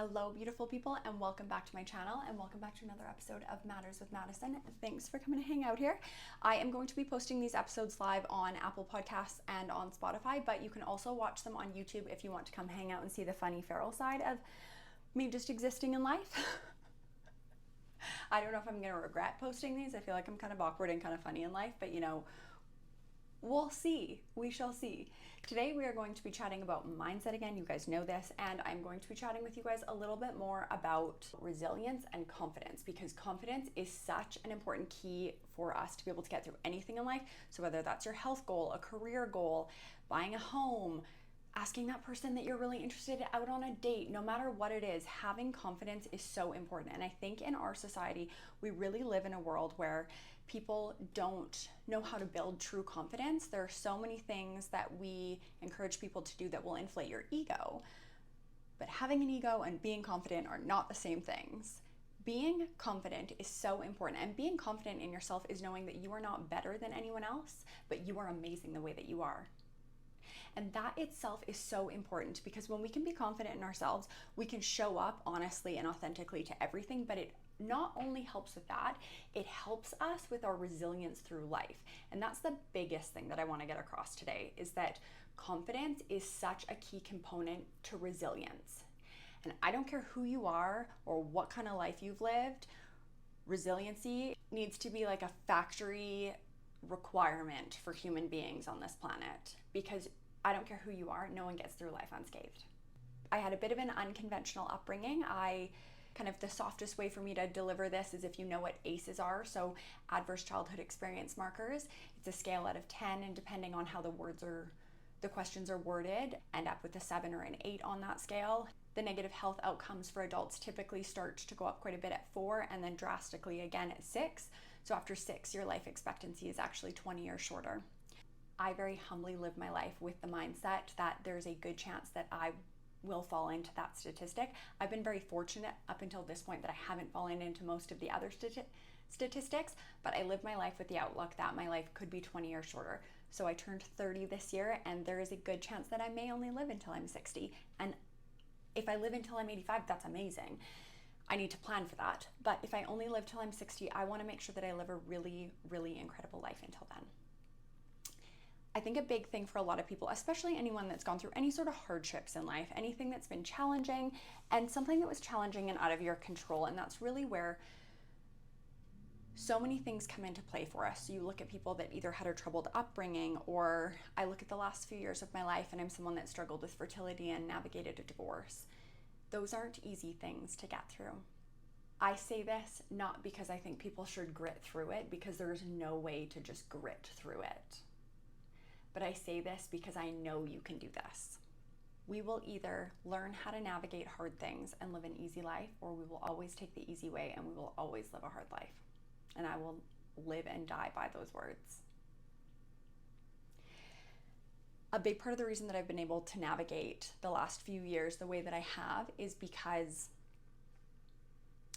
Hello, beautiful people, and welcome back to my channel, and welcome back to another episode of Matters with Madison. Thanks for coming to hang out here. I am going to be posting these episodes live on Apple Podcasts and on Spotify, but you can also watch them on YouTube if you want to come hang out and see the funny feral side of me just existing in life. I don't know if I'm going to regret posting these. I feel like I'm kind of awkward and kind of funny in life, but you know, we'll see. We shall see. Today we are going to be chatting about mindset again. You guys know this, and I'm going to be chatting with you guys a little bit more about resilience and confidence, because confidence is such an important key for us to be able to get through anything in life. So whether that's your health goal, a career goal, buying a home, asking that person that you're really interested in out on a date, no matter what it is, having confidence is so important. And I think in our society, we really live in a world where people don't know how to build true confidence. There are so many things that we encourage people to do that will inflate your ego. But having an ego and being confident are not the same things. Being confident is so important, and being confident in yourself is knowing that you are not better than anyone else, but you are amazing the way that you are. And that itself is so important, because when we can be confident in ourselves, we can show up honestly and authentically to everything. But it not only helps with that, it helps us with our resilience through life. And that's the biggest thing that I want to get across today, is that confidence is such a key component to resilience. And I don't care who you are or what kind of life you've lived, resiliency needs to be like a factory requirement for human beings on this planet, because I don't care who you are, no one gets through life unscathed. I had a bit of an unconventional upbringing. The softest way for me to deliver this is if you know what ACEs are, so adverse childhood experience markers. It's a scale out of 10, and depending on how the questions are worded, end up with a 7 or an 8 on that scale. The negative health outcomes for adults typically start to go up quite a bit at 4, and then drastically again at 6. So after 6, your life expectancy is actually 20 years shorter. I very humbly live my life with the mindset that there's a good chance that I will fall into that statistic. I've been very fortunate up until this point that I haven't fallen into most of the other statistics, but I live my life with the outlook that my life could be 20 years shorter. So I turned 30 this year, and there is a good chance that I may only live until I'm 60. And if I live until I'm 85, that's amazing. I need to plan for that. But if I only live till I'm 60, I want to make sure that I live a really, really incredible life until then. I think a big thing for a lot of people, especially anyone that's gone through any sort of hardships in life, anything that's been challenging, and something that was challenging and out of your control, and that's really where so many things come into play for us. So you look at people that either had a troubled upbringing, or I look at the last few years of my life and I'm someone that struggled with fertility and navigated a divorce. Those aren't easy things to get through. I say this not because I think people should grit through it, because there's no way to just grit through it. But I say this because I know you can do this. We will either learn how to navigate hard things and live an easy life, or we will always take the easy way and we will always live a hard life. And I will live and die by those words. A big part of the reason that I've been able to navigate the last few years the way that I have is because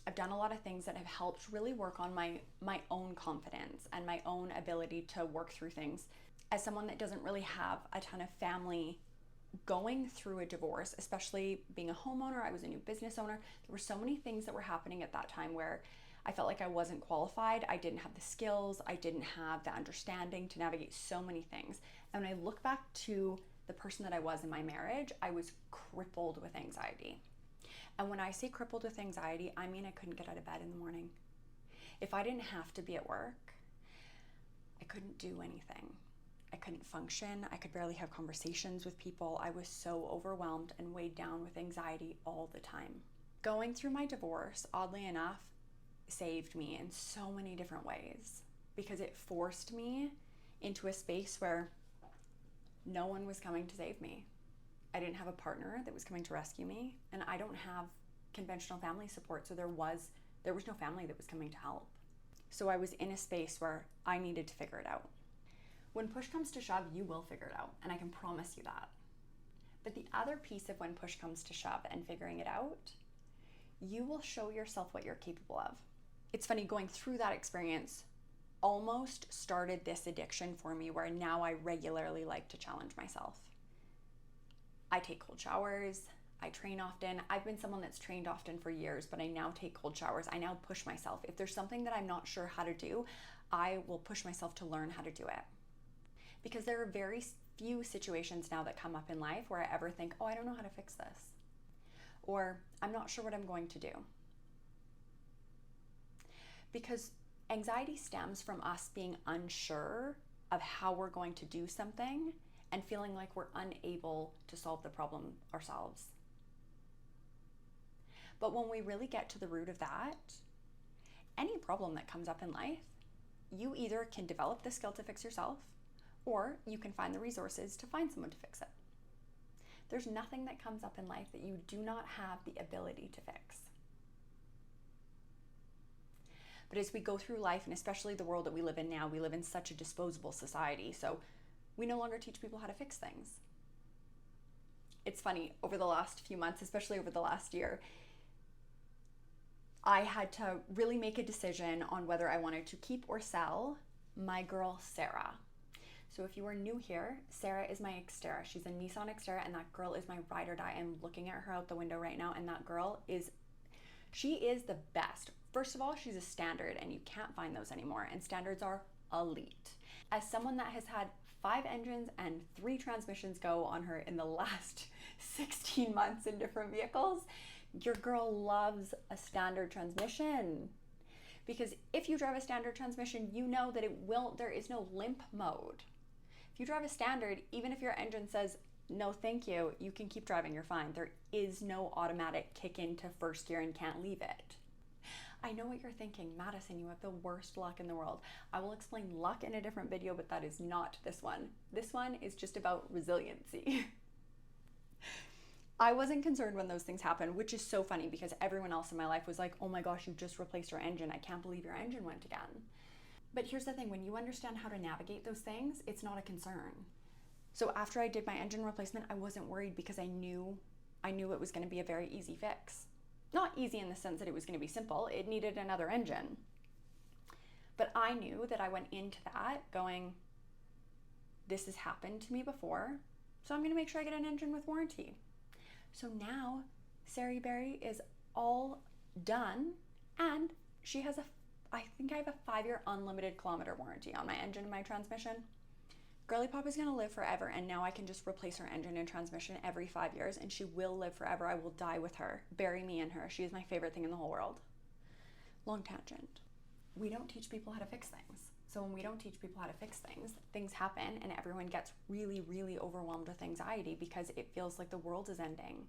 I've done a lot of things that have helped really work on my own confidence and my own ability to work through things. As someone that doesn't really have a ton of family going through a divorce, especially being a homeowner, I was a new business owner. There were so many things that were happening at that time where I felt like I wasn't qualified. I didn't have the skills. I didn't have the understanding to navigate so many things. And when I look back to the person that I was in my marriage, I was crippled with anxiety. And when I say crippled with anxiety, I mean I couldn't get out of bed in the morning. If I didn't have to be at work, I couldn't do anything. I couldn't function. I could barely have conversations with people. I was so overwhelmed and weighed down with anxiety all the time. Going through my divorce, oddly enough, saved me in so many different ways, because it forced me into a space where no one was coming to save me. I didn't have a partner that was coming to rescue me, and I don't have conventional family support, so there was no family that was coming to help. So I was in a space where I needed to figure it out. When push comes to shove, you will figure it out, and I can promise you that. But the other piece of when push comes to shove and figuring it out, you will show yourself what you're capable of. It's funny, going through that experience almost started this addiction for me, where now I regularly like to challenge myself. I take cold showers. I train often. I've been someone that's trained often for years, but I now take cold showers. I now push myself. If there's something that I'm not sure how to do, I will push myself to learn how to do it. Because there are very few situations now that come up in life where I ever think, oh, I don't know how to fix this. Or I'm not sure what I'm going to do. Because anxiety stems from us being unsure of how we're going to do something and feeling like we're unable to solve the problem ourselves. But when we really get to the root of that, any problem that comes up in life, you either can develop the skill to fix yourself, or you can find the resources to find someone to fix it. There's nothing that comes up in life that you do not have the ability to fix. But as we go through life, and especially the world that we live in now, we live in such a disposable society, so we no longer teach people how to fix things. It's funny, over the last few months, especially over the last year, I had to really make a decision on whether I wanted to keep or sell my girl, Sarah. So if you are new here, Sarah is my Xterra. She's a Nissan Xterra, and that girl is my ride or die. I'm looking at her out the window right now, and that girl she is the best. First of all, she's a standard, and you can't find those anymore, and standards are elite. As someone that has had 5 engines and 3 transmissions go on her in the last 16 months in different vehicles, your girl loves a standard transmission. Because if you drive a standard transmission, you know that there is no limp mode. If you drive a standard, even if your engine says, no thank you, you can keep driving, you're fine. There is no automatic kick into first gear and can't leave it. I know what you're thinking, Maddison, you have the worst luck in the world. I will explain luck in a different video, but that is not this one. This one is just about resiliency. I wasn't concerned when those things happened, which is so funny because everyone else in my life was like, oh my gosh, you just replaced your engine. I can't believe your engine went again. But here's the thing, when you understand how to navigate those things, it's not a concern. So after I did my engine replacement, I wasn't worried because I knew it was going to be a very easy fix. Not easy in the sense that it was going to be simple. It needed another engine. But I knew that I went into that going, this has happened to me before, so I'm going to make sure I get an engine with warranty. So now, Sari Berry is all done, and she has I think I have a 5-year unlimited kilometer warranty on my engine and my transmission. Girly Pop is gonna live forever, and now I can just replace her engine and transmission every 5 years, and she will live forever. I will die with her. Bury me in her. She is my favorite thing in the whole world. Long tangent. We don't teach people how to fix things. So when we don't teach people how to fix things, things happen, and everyone gets really, really overwhelmed with anxiety because it feels like the world is ending.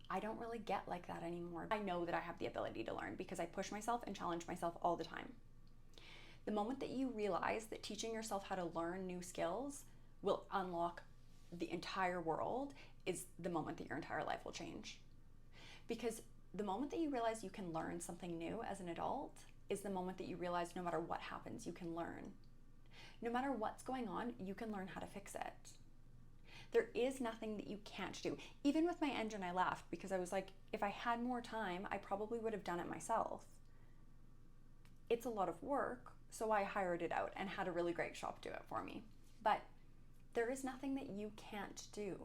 I don't really get like that anymore. I know that I have the ability to learn because I push myself and challenge myself all the time. The moment that you realize that teaching yourself how to learn new skills will unlock the entire world is the moment that your entire life will change. Because the moment that you realize you can learn something new as an adult is the moment that you realize no matter what happens, you can learn. No matter what's going on, you can learn how to fix it. There is nothing that you can't do. Even with my engine, I laughed because I was like, if I had more time, I probably would have done it myself. It's a lot of work, so I hired it out and had a really great shop do it for me. But there is nothing that you can't do.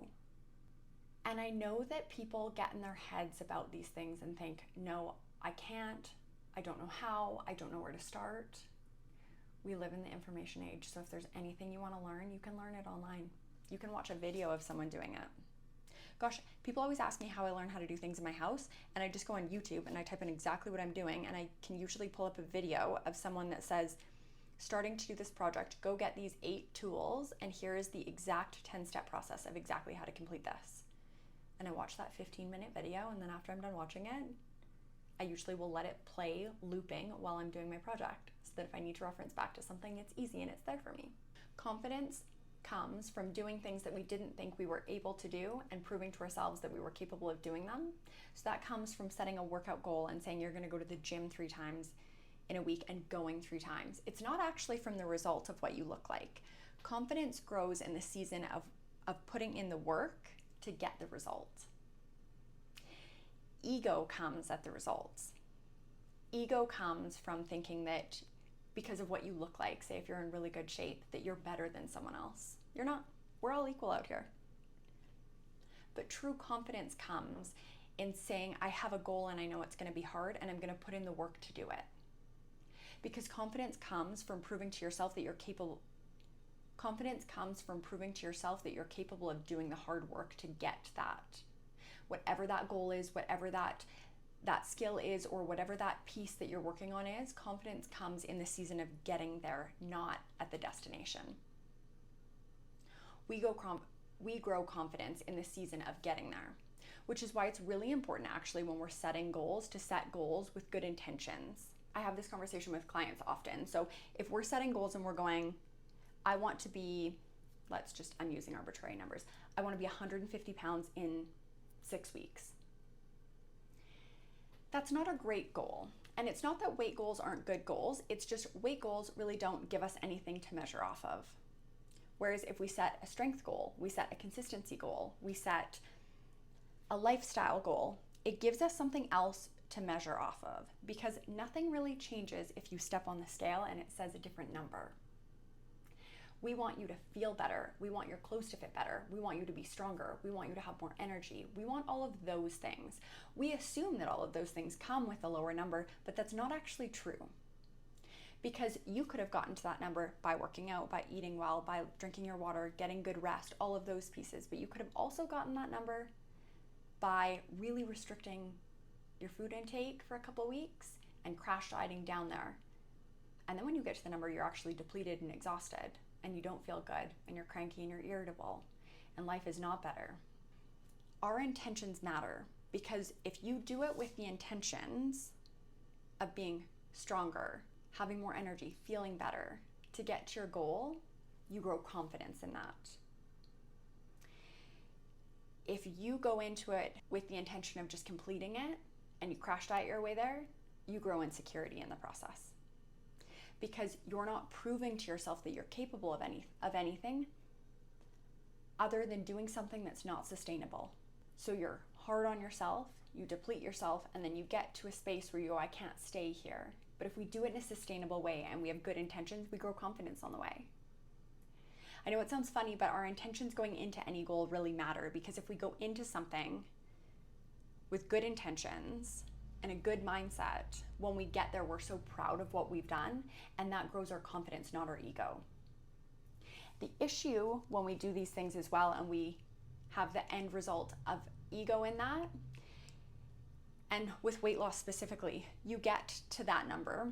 And I know that people get in their heads about these things and think, no, I can't, I don't know how, I don't know where to start. We live in the information age, so if there's anything you want to learn, you can learn it online. You can watch a video of someone doing it. Gosh, people always ask me how I learn how to do things in my house, and I just go on YouTube and I type in exactly what I'm doing, and I can usually pull up a video of someone that says, starting to do this project, go get these 8 tools, and here is the exact 10-step process of exactly how to complete this. And I watch that 15-minute video, and then after I'm done watching it, I usually will let it play looping while I'm doing my project, so that if I need to reference back to something, it's easy and it's there for me. Confidence comes from doing things that we didn't think we were able to do and proving to ourselves that we were capable of doing them. So that comes from setting a workout goal and saying you're going to go to the gym 3 times in a week and going 3 times. It's not actually from the result of what you look like. Confidence grows in the season of putting in the work to get the result. Ego comes at the results. Ego comes from thinking that because of what you look like, say if you're in really good shape, that you're better than someone else. You're not. We're all equal out here. But true confidence comes in saying, I have a goal and I know it's going to be hard and I'm going to put in the work to do it. Because confidence comes from proving to yourself that you're capable. Confidence comes from proving to yourself that you're capable of doing the hard work to get that. Whatever that goal is, whatever that skill is, or whatever that piece that you're working on is, confidence comes in the season of getting there, not at the destination. We grow confidence in the season of getting there, which is why it's really important actually when we're setting goals to set goals with good intentions. I have this conversation with clients often. So if we're setting goals and we're going, I want to be, I'm using arbitrary numbers. I want to be 150 pounds in 6 weeks. That's not a great goal. And it's not that weight goals aren't good goals. It's just weight goals really don't give us anything to measure off of. Whereas if we set a strength goal, we set a consistency goal, we set a lifestyle goal, it gives us something else to measure off of, because nothing really changes if you step on the scale and it says a different number. We want you to feel better. We want your clothes to fit better. We want you to be stronger. We want you to have more energy. We want all of those things. We assume that all of those things come with a lower number, but that's not actually true. Because you could have gotten to that number by working out, by eating well, by drinking your water, getting good rest, all of those pieces. But you could have also gotten that number by really restricting your food intake for a couple weeks and crash dieting down there. And then when you get to the number, you're actually depleted and exhausted, and you don't feel good, and you're cranky and you're irritable, and life is not better. Our intentions matter, because if you do it with the intentions of being stronger, having more energy, feeling better to get to your goal, you grow confidence in that. If you go into it with the intention of just completing it and you crash diet your way there, you grow insecurity in the process. Because you're not proving to yourself that you're capable of anything other than doing something that's not sustainable. So you're hard on yourself, you deplete yourself, and then you get to a space where you go, I can't stay here. But if we do it in a sustainable way and we have good intentions, we grow confidence on the way. I know it sounds funny, but our intentions going into any goal really matter, because if we go into something with good intentions and a good mindset, when we get there, we're so proud of what we've done, and that grows our confidence, not our ego. The issue when we do these things as well and we have the end result of ego in that, and with weight loss specifically, you get to that number,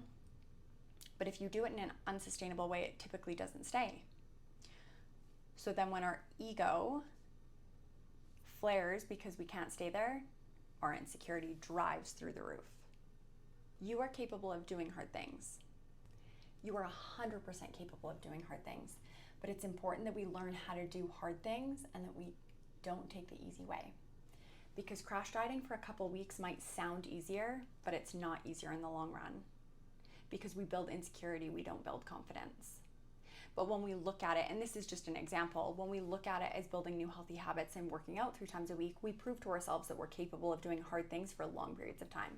but if you do it in an unsustainable way, it typically doesn't stay. So then when our ego flares because we can't stay there, our insecurity drives through the roof. You are capable of doing hard things. You are 100% capable of doing hard things, but it's important that we learn how to do hard things and that we don't take the easy way. Because crash dieting for a couple weeks might sound easier, but it's not easier in the long run. Because we build insecurity, we don't build confidence. But when we look at it, and this is just an example, when we look at it as building new healthy habits and working out 3 times a week, we prove to ourselves that we're capable of doing hard things for long periods of time.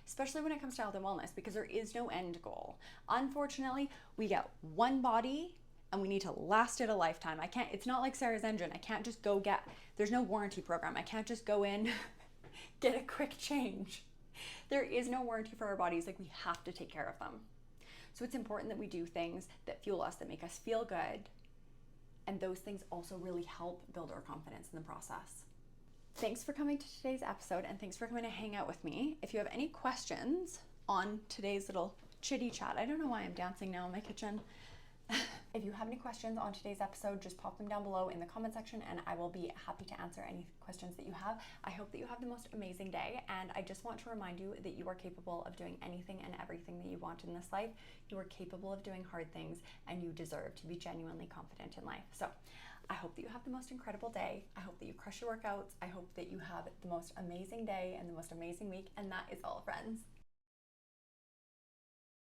Especially when it comes to health and wellness, because there is no end goal. Unfortunately, we get one body and we need to last it a lifetime. It's not like Sarah's engine. I can't just go there's no warranty program. I can't just go in, get a quick change. There is no warranty for our bodies. Like, we have to take care of them. So it's important that we do things that fuel us, that make us feel good. And those things also really help build our confidence in the process. Thanks for coming to today's episode, and thanks for coming to hang out with me. If you have any questions on today's little chitty chat, I don't know why I'm dancing now in my kitchen. If you have any questions on today's episode, just pop them down below in the comment section and I will be happy to answer any questions that you have. I hope that you have the most amazing day, and I just want to remind you that you are capable of doing anything and everything that you want in this life. You are capable of doing hard things, and you deserve to be genuinely confident in life. So I hope that you have the most incredible day. I hope that you crush your workouts. I hope that you have the most amazing day and the most amazing week, and that is all, friends.